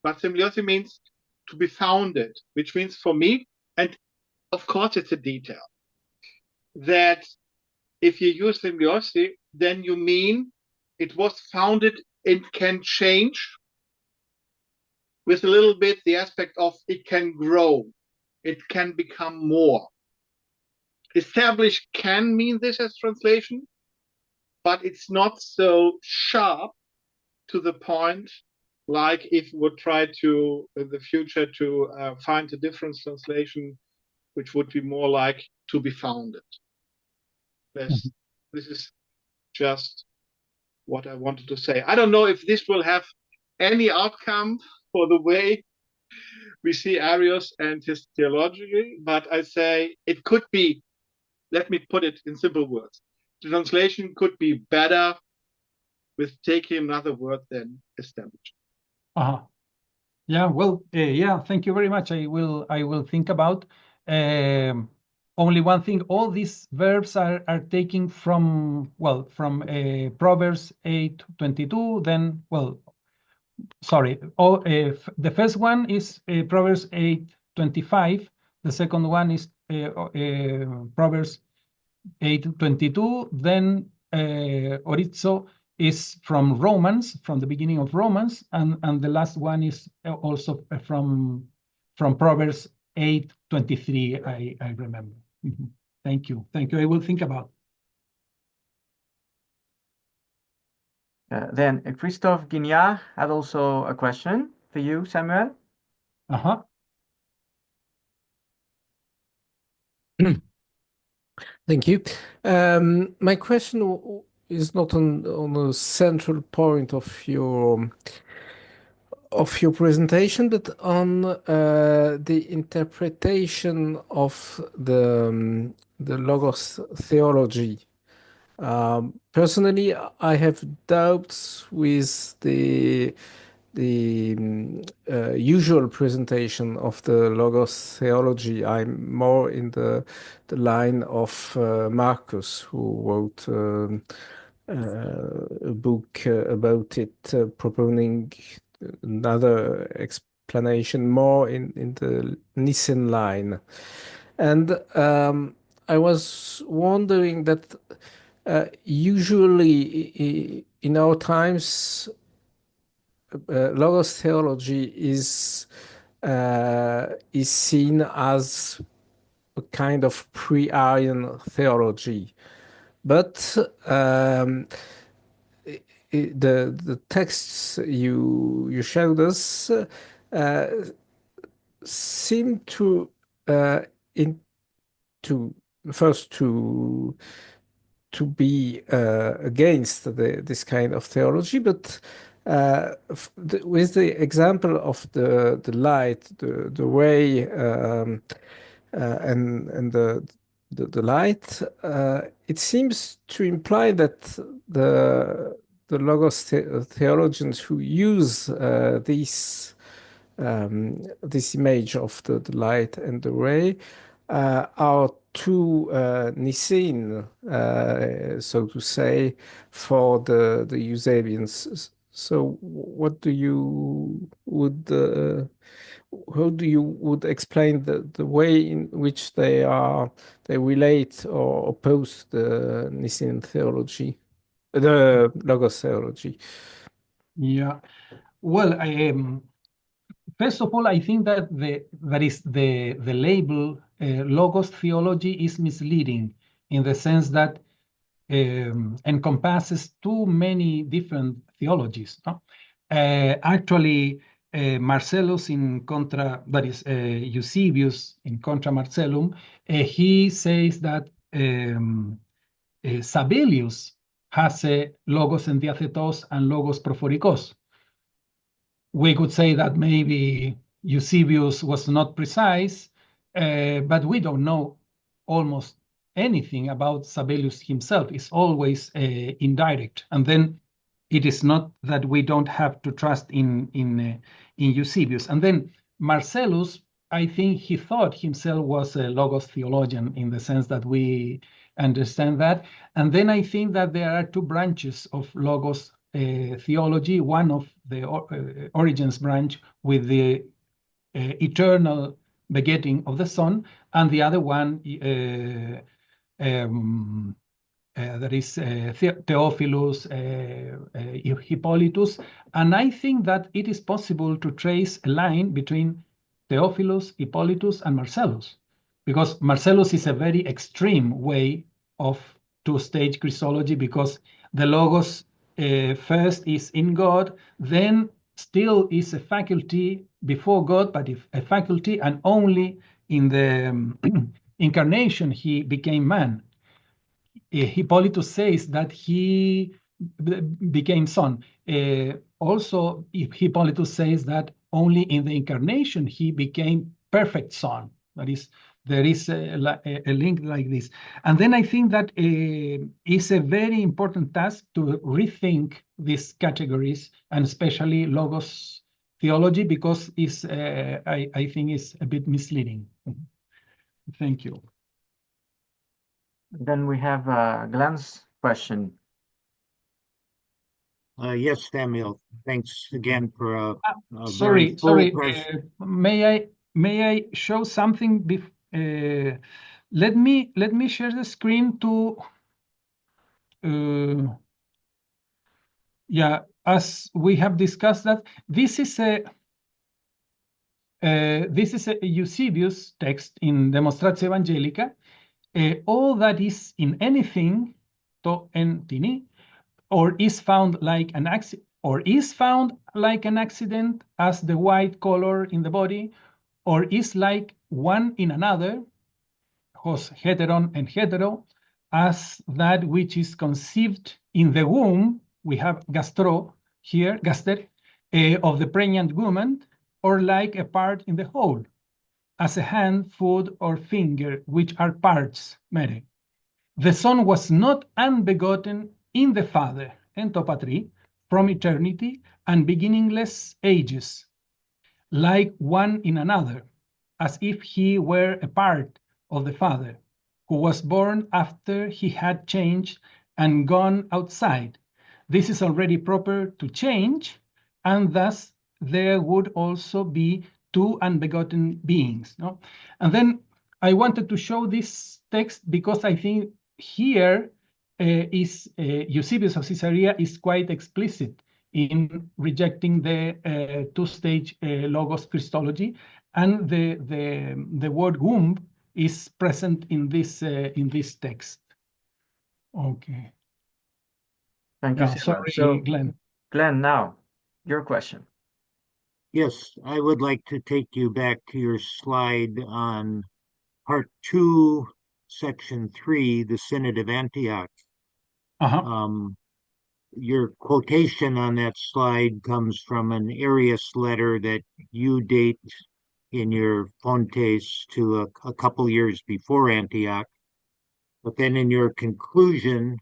But Semiose means to be founded, which means for me, and of course it's a detail, that if you use Semiose, then you mean it was founded, it can change, with a little bit the aspect of it can grow, it can become more. Established can mean this as translation, but it's not so sharp to the point, like if we would try to, in the future, to find a different translation, which would be more like to be founded. This is just what I wanted to say. I don't know if this will have any outcome for the way we see Arius and his theology, but I say it could be, let me put it in simple words. The translation could be better with taking another word than established. Uh-huh. Yeah, well, yeah, thank you very much. I will think about only one thing. All these verbs are taken from, well, from Proverbs 8:22. Then, well, sorry. The first one is Proverbs 8:25. The second one is Proverbs 8:22. Then Orizo is from Romans, from the beginning of Romans, and the last one is also from Proverbs 8:23. I remember. Thank you. I will think about. Then Christophe Guignard had also a question for you, Samuel. Uh-huh. Thank you. My question is not on a central point of your presentation, but on the interpretation of the Logos theology. Personally, I have doubts with the usual presentation of the Logos theology. I'm more in the line of Marcus, who wrote a book about it, proponing another explanation more in the Nicene line. And I was wondering that usually in our times, Logos theology is seen as a kind of pre-Arian theology, but the texts you showed us seem to be against this kind of theology, but with the example of the light, the way, and the light, it seems to imply that the Logos theologians who use this image of the light and the ray are too Nicene, so to say, for the Eusebians. So, what do you how do you explain the way in which they relate or oppose the Nicene theology, the Logos theology? Yeah. Well, first of all, I think that the label Logos theology is misleading, in the sense that encompasses too many different theologies. No? Actually, Marcellus in contra, that is Eusebius in contra Marcellum, he says that Sabellius has a logos endiathetos and logos prophorikos. We could say that maybe Eusebius was not precise, but we don't know almost anything about Sabellius himself. It's always indirect. And then it is not that we don't have to trust in Eusebius. And then Marcellus, I think he thought himself was a logos theologian in the sense that we understand that. And then I think that there are two branches of logos theology, one of the Origen's branch with the eternal begetting of the Son, and the other one that is Theophilus, Hippolytus. And I think that it is possible to trace a line between Theophilus, Hippolytus, and Marcellus, because Marcellus is a very extreme way of two-stage Christology, because the Logos first is in God, then still is a faculty before God, but if a faculty, and only in the incarnation he became man. Hippolytus says that he became son. Also, Hippolytus says that only in the incarnation he became perfect son. That is, there is a link like this. And then I think that it's a very important task to rethink these categories, and especially Logos theology, because it's, I think it's a bit misleading. Thank you. Then we have Glenn's question. Yes, Samuel. Thanks again for a sorry. May I show something? Let me share the screen to. Yeah, as we have discussed that this is a Eusebius text in Demonstratio Evangelica. All that is in anything, to en tini, or is found like an accident, as the white color in the body, or is like one in another, hos heteron and hetero, as that which is conceived in the womb. We have gastro here, gaster, of the pregnant woman, or like a part in the whole, as a hand, foot, or finger, which are parts, mere. The Son was not unbegotten in the Father, ento patri, from eternity and beginningless ages, like one in another, as if he were a part of the Father, who was born after he had changed and gone outside. This is already proper to change, and thus there would also be two unbegotten beings. No? And then I wanted to show this text because I think here Eusebius of Caesarea is quite explicit in rejecting the two-stage Logos Christology, and the word womb is present in this text. Okay. Thank you. Sorry, so, Glenn. Glenn, now your question. Yes, I would like to take you back to your slide on part 2, section 3, the Synod of Antioch. Your quotation on that slide comes from an Arius letter that you date in your Fontes to a couple years before Antioch. But then in your conclusion,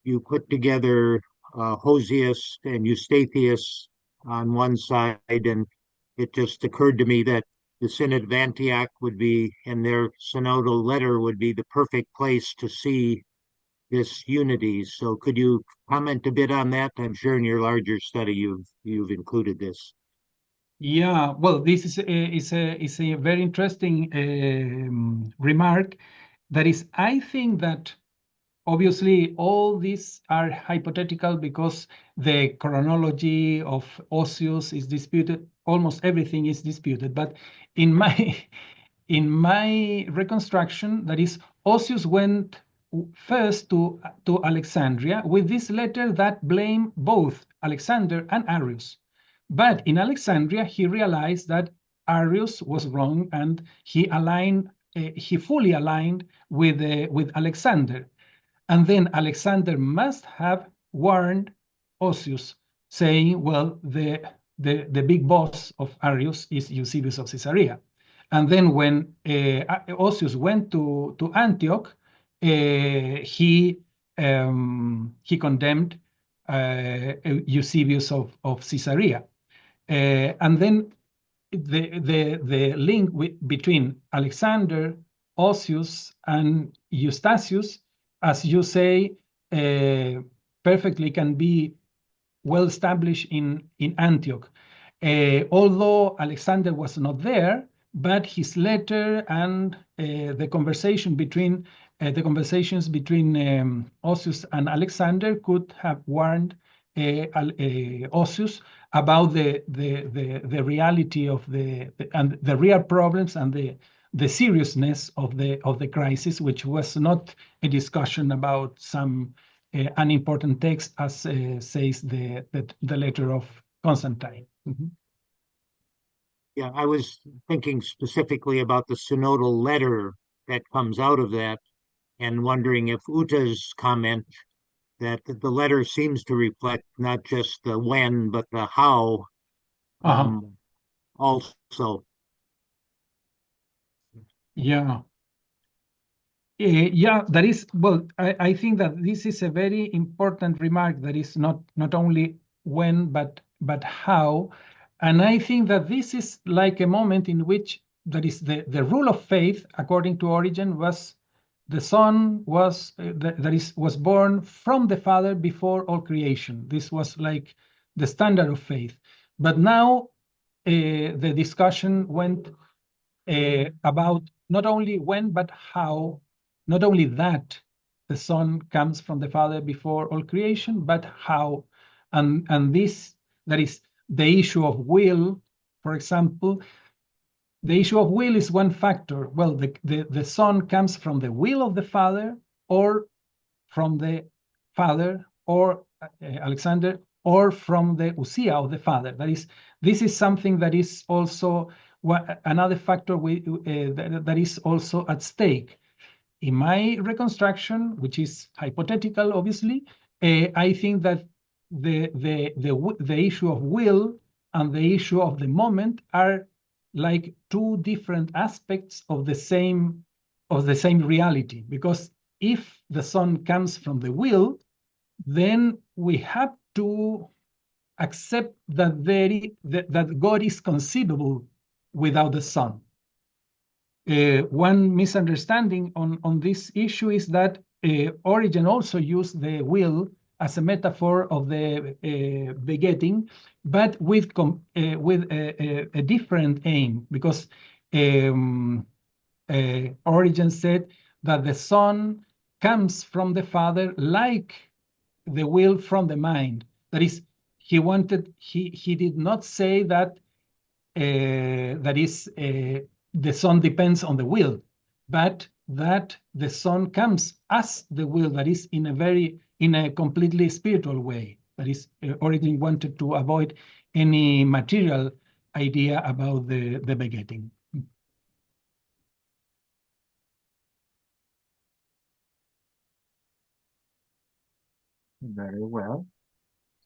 you put together Hosius and Eustathius on one side, and it just occurred to me that the Synod of Antioch would be, and their synodal letter would be, the perfect place to see this unity. So could you comment a bit on that? I'm sure in your larger study you've included this. Yeah, well, this is a very interesting remark. That is, I think that obviously all these are hypothetical because the chronology of Osius is disputed. Almost everything is disputed. But in my reconstruction, that is, Osius went first to Alexandria with this letter that blamed both Alexander and Arius. But in Alexandria, he realized that Arius was wrong, and he fully aligned with Alexander. And then Alexander must have warned Osius, saying, well, the big boss of Arius is Eusebius of Caesarea. And then when Osius went to Antioch, he condemned Eusebius of Caesarea. And then the link between Alexander, Osius, and Eustathius, as you say, perfectly can be well established in Antioch. Although Alexander was not there, but his letter and the conversations between Osius and Alexander could have warned Osius about the reality of and the real problems and the seriousness of the crisis, which was not a discussion about some unimportant text, as says the letter of Constantine. Mm-hmm. Yeah, I was thinking specifically about the synodal letter that comes out of that, and wondering if Uta's comment that the letter seems to reflect not just the when, but the how also. Yeah. Yeah, that is, well, I think that this is a very important remark that is not only when, but how. And I think that this is like a moment in which that is the rule of faith, according to Origen, was the Son was was born from the Father before all creation. This was like the standard of faith. But now the discussion went about not only when, but how. Not only that the Son comes from the Father before all creation, but how. And this, that is the issue of will, for example. The issue of will is one factor. Well, the Son comes from the will of the Father, or from the Father, or Alexander, or from the ousia of the Father. That is, this is something that is also another factor that is also at stake. In my reconstruction, which is hypothetical, obviously, I think that the issue of will and the issue of the moment are like two different aspects of the same reality. Because if the Son comes from the will, then we have to accept that that God is conceivable without the Son. One misunderstanding on this issue is that Origen also used the will as a metaphor of the begetting, but with a different aim, because Origen said that the Son comes from the Father like the will from the mind. That is, he did not say that the Son depends on the will, but that the Son comes as the will, that is in a completely spiritual way. That is, Origen wanted to avoid any material idea about the begetting. Very well.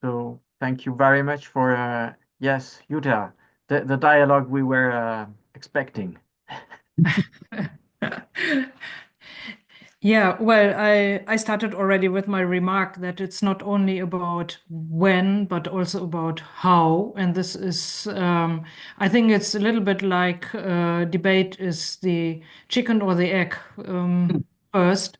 So thank you very much for yes, Jutta, the dialogue we were expecting. Yeah, well, I started already with my remark that it's not only about when, but also about how. And this is, I think it's a little bit like debate is the chicken or the egg first.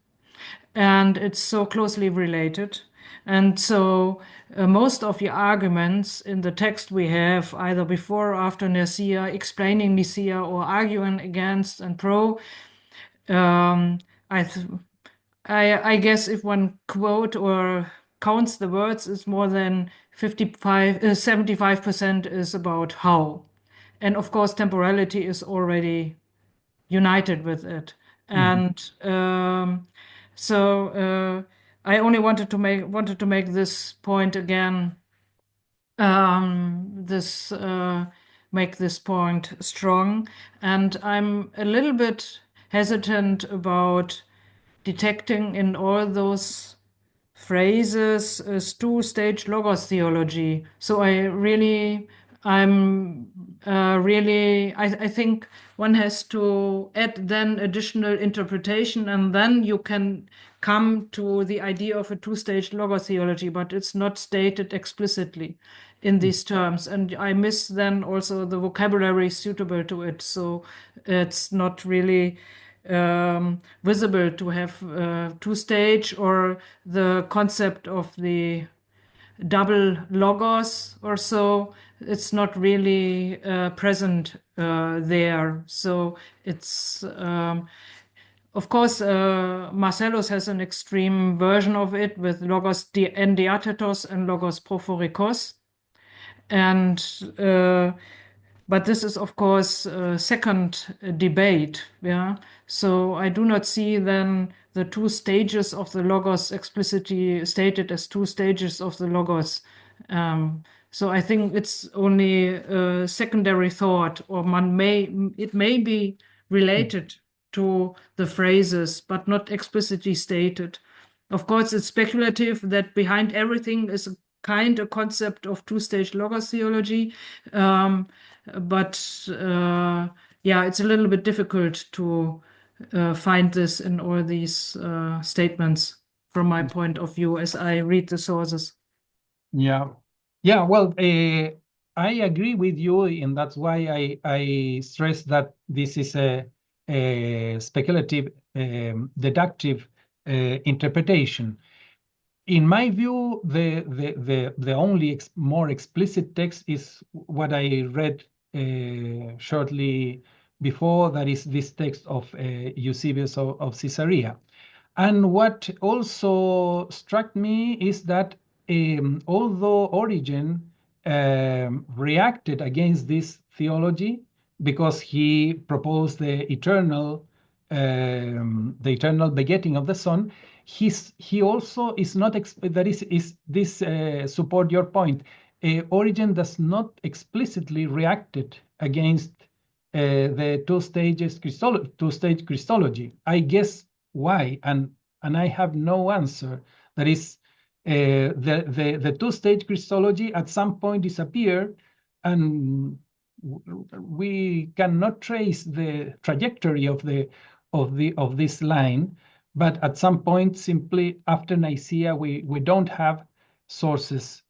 And it's so closely related. And so most of the arguments in the text we have, either before or after Nicaea, explaining Nicaea or arguing against and pro, I guess if one quote or counts the words, it's more than 75% is about how. And of course, temporality is already united with it. And So I only wanted to make this point again. Make this point strong, and I'm a little bit hesitant about detecting in all those phrases two-stage logos theology. So I think one has to add then additional interpretation, and then you can come to the idea of a two-stage logos theology, but it's not stated explicitly in these terms. And I miss then also the vocabulary suitable to it. So it's not really visible to have two-stage, or the concept of the double logos or so. It's not really present there. So it's of course, Marcellus has an extreme version of it with logos en diathetos and logos prophorikos. And but this is, of course, a second debate. Yeah. So I do not see then the two stages of the logos explicitly stated as two stages of the logos. So I think it's only a secondary thought, or it may be related to the phrases, but not explicitly stated. Of course, it's speculative that behind everything is a concept of two-stage logos theology, but yeah, it's a little bit difficult to find this in all these statements from my point of view as I read the sources. Yeah, well, I agree with you, and that's why I stress that this is a speculative, deductive interpretation. In my view, the only more explicit text is what I read shortly before, that is this text of Eusebius of Caesarea. And what also struck me is that although Origen reacted against this theology because he proposed the eternal begetting of the Son, he also is not support your point. Origen does not explicitly reacted against the two-stage Christology. I guess why, and I have no answer. That is, the two-stage Christology at some point disappeared, and we cannot trace the trajectory of this line. But at some point, simply after Nicaea, we don't have sources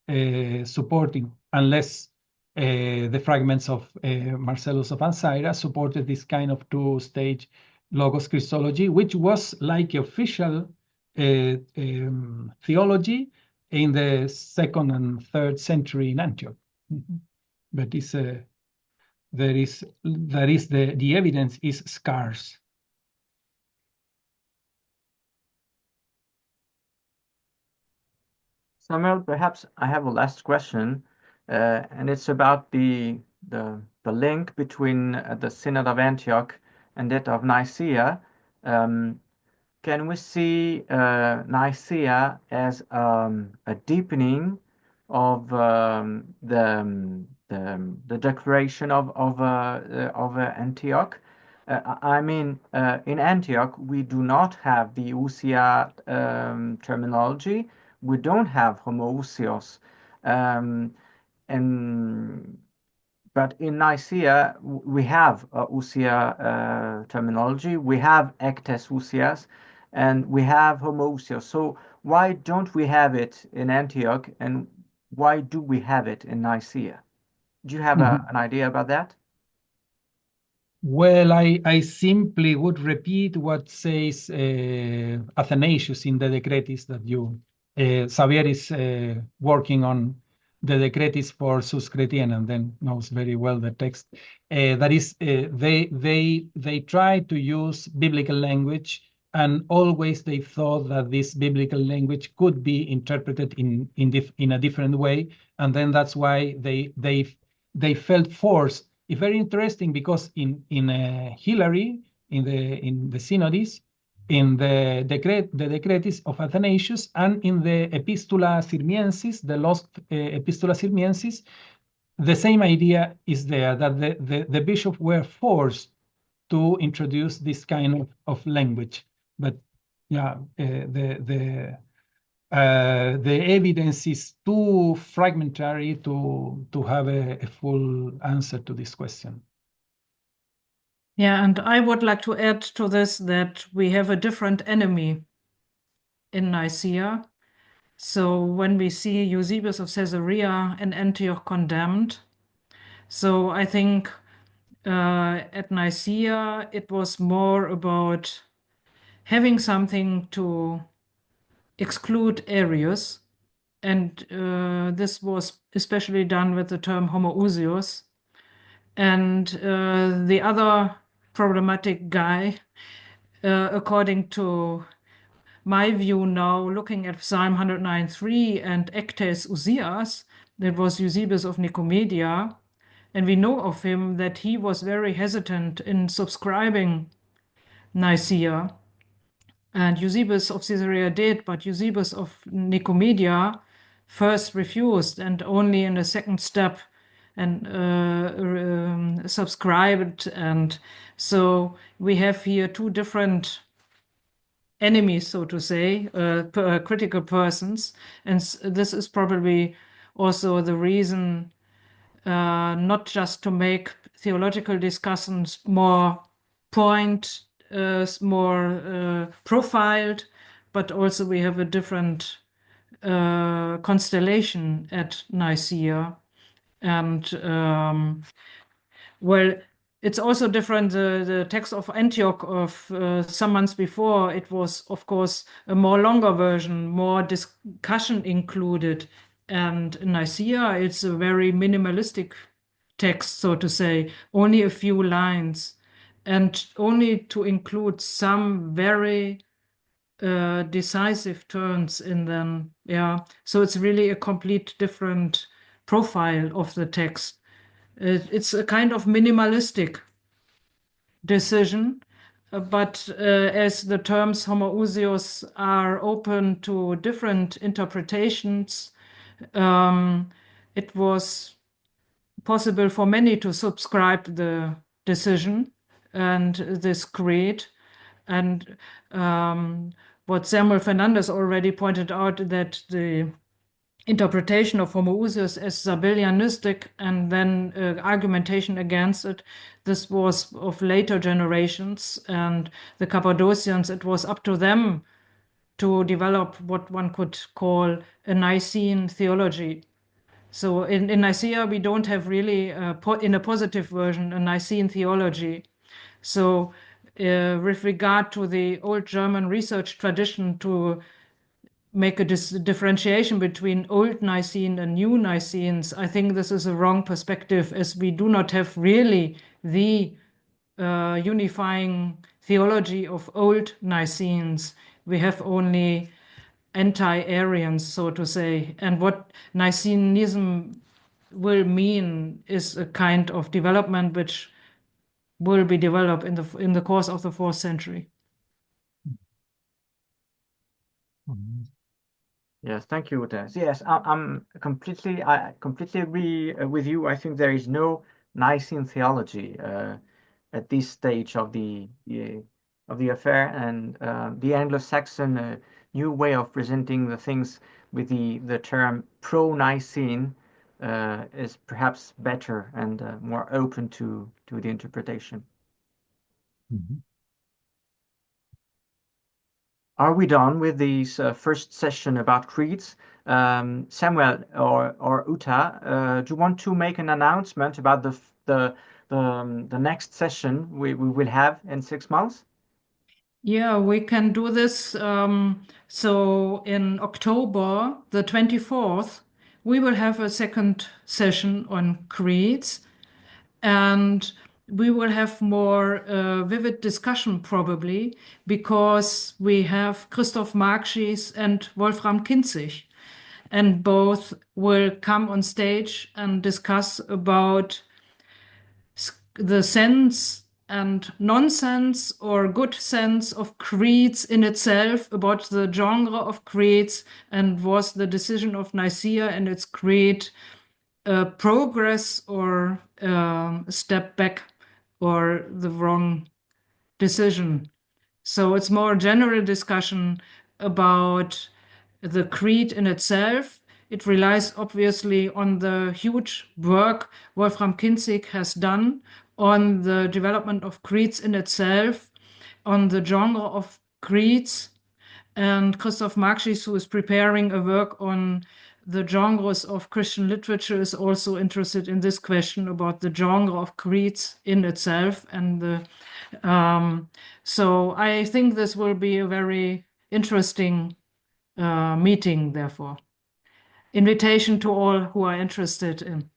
supporting, unless the fragments of Marcellus of Ancyra supported this kind of two-stage logos Christology, which was like official theology in the 2nd and 3rd century in Antioch. But the evidence is scarce. Samuel, perhaps I have a last question, and it's about the link between the Synod of Antioch and that of Nicaea. Can we see Nicaea as a deepening of the declaration of Antioch? I mean, in Antioch, we do not have the ousia terminology. We don't have Ὁμοούσιος, but in Nicaea we have ousia terminology. We have ectes ousias, and we have Ὁμοούσιος. So why don't we have it in Antioch, and why do we have it in Nicaea? Do you have an idea about that? Well, I simply would repeat what says Athanasius in the Decretis that Xavier is working on the Decretis for Sus Chrétiens, and then knows very well the text. That is, they try to use biblical language, and always they thought that this biblical language could be interpreted in a different way, and then that's why they felt forced. It's very interesting because in Hilary, in the Synodis, in the Decretis of Athanasius and in the Epistula Sirmiensis, the lost Epistula Sirmiensis, the same idea is there, that the bishops were forced to introduce this kind of language. But yeah, the evidence is too fragmentary to have a full answer to this question. Yeah, and I would like to add to this that we have a different enemy in Nicaea. So when we see Eusebius of Caesarea and Antioch condemned, so I think at Nicaea it was more about having something to exclude Arius, and this was especially done with the term Ὁμοούσιος. And the other problematic guy, according to my view now, looking at Psalm 109:3 and Ectes Uzias, that was Eusebius of Nicomedia, and we know of him that he was very hesitant in subscribing Nicaea. And Eusebius of Caesarea did, but Eusebius of Nicomedia first refused, and only in the second step and subscribed. And so we have here two different enemies, so to say, critical persons. And this is probably also the reason not just to make theological discussions more more profiled, but also we have a different constellation at Nicaea. And well, it's also different. The text of Antioch of some months before, it was, of course, a more longer version, more discussion included. And in Nicaea, it's a very minimalistic text, so to say, only a few lines, and only to include some very decisive turns in them. Yeah, so it's really a complete different profile of the text. It's a kind of minimalistic decision, but as the terms Ὁμοούσιος are open to different interpretations, it was possible for many to subscribe the decision and this creed. And what Samuel Fernández already pointed out, that the interpretation of Ὁμοούσιος as Sabellianistic and then argumentation against it, this was of later generations, and the Cappadocians, it was up to them to develop what one could call a Nicene theology. So in Nicaea, we don't have really, in a positive version, a Nicene theology. So with regard to the old German research tradition to make a differentiation between old Nicene and new Nicenes, I think this is a wrong perspective, as we do not have really the unifying theology of old Nicenes. We have only anti-Arians, so to say. And what Nicenism will mean is a kind of development which will be developed in the course of the 4th century. Yes, thank you, Uta. Yes, I completely agree with you. I think there is no Nicene theology at this stage of the affair, and the Anglo-Saxon new way of presenting the things with the term pro-Nicene is perhaps better and more open to the interpretation. Mm-hmm. Are we done with this first session about creeds? Samuel or Uta, do you want to make an announcement about the next session we will have in 6 months? Yeah, we can do this. So in October the 24th, we will have a second session on creeds, and we will have more vivid discussion probably, because we have Christoph Markschies and Wolfram Kinzig, and both will come on stage and discuss about the sense and nonsense or good sense of creeds in itself, about the genre of creeds, and was the decision of Nicaea and its creed progress or a step back or the wrong decision. So it's more general discussion about the creed in itself. It relies obviously on the huge work Wolfram Kinzig has done on the development of creeds in itself, on the genre of creeds. And Christoph Markschis, who is preparing a work on the genres of Christian literature, is also interested in this question about the genre of creeds in itself. And so I think this will be a very interesting meeting, therefore. Invitation to all who are interested in.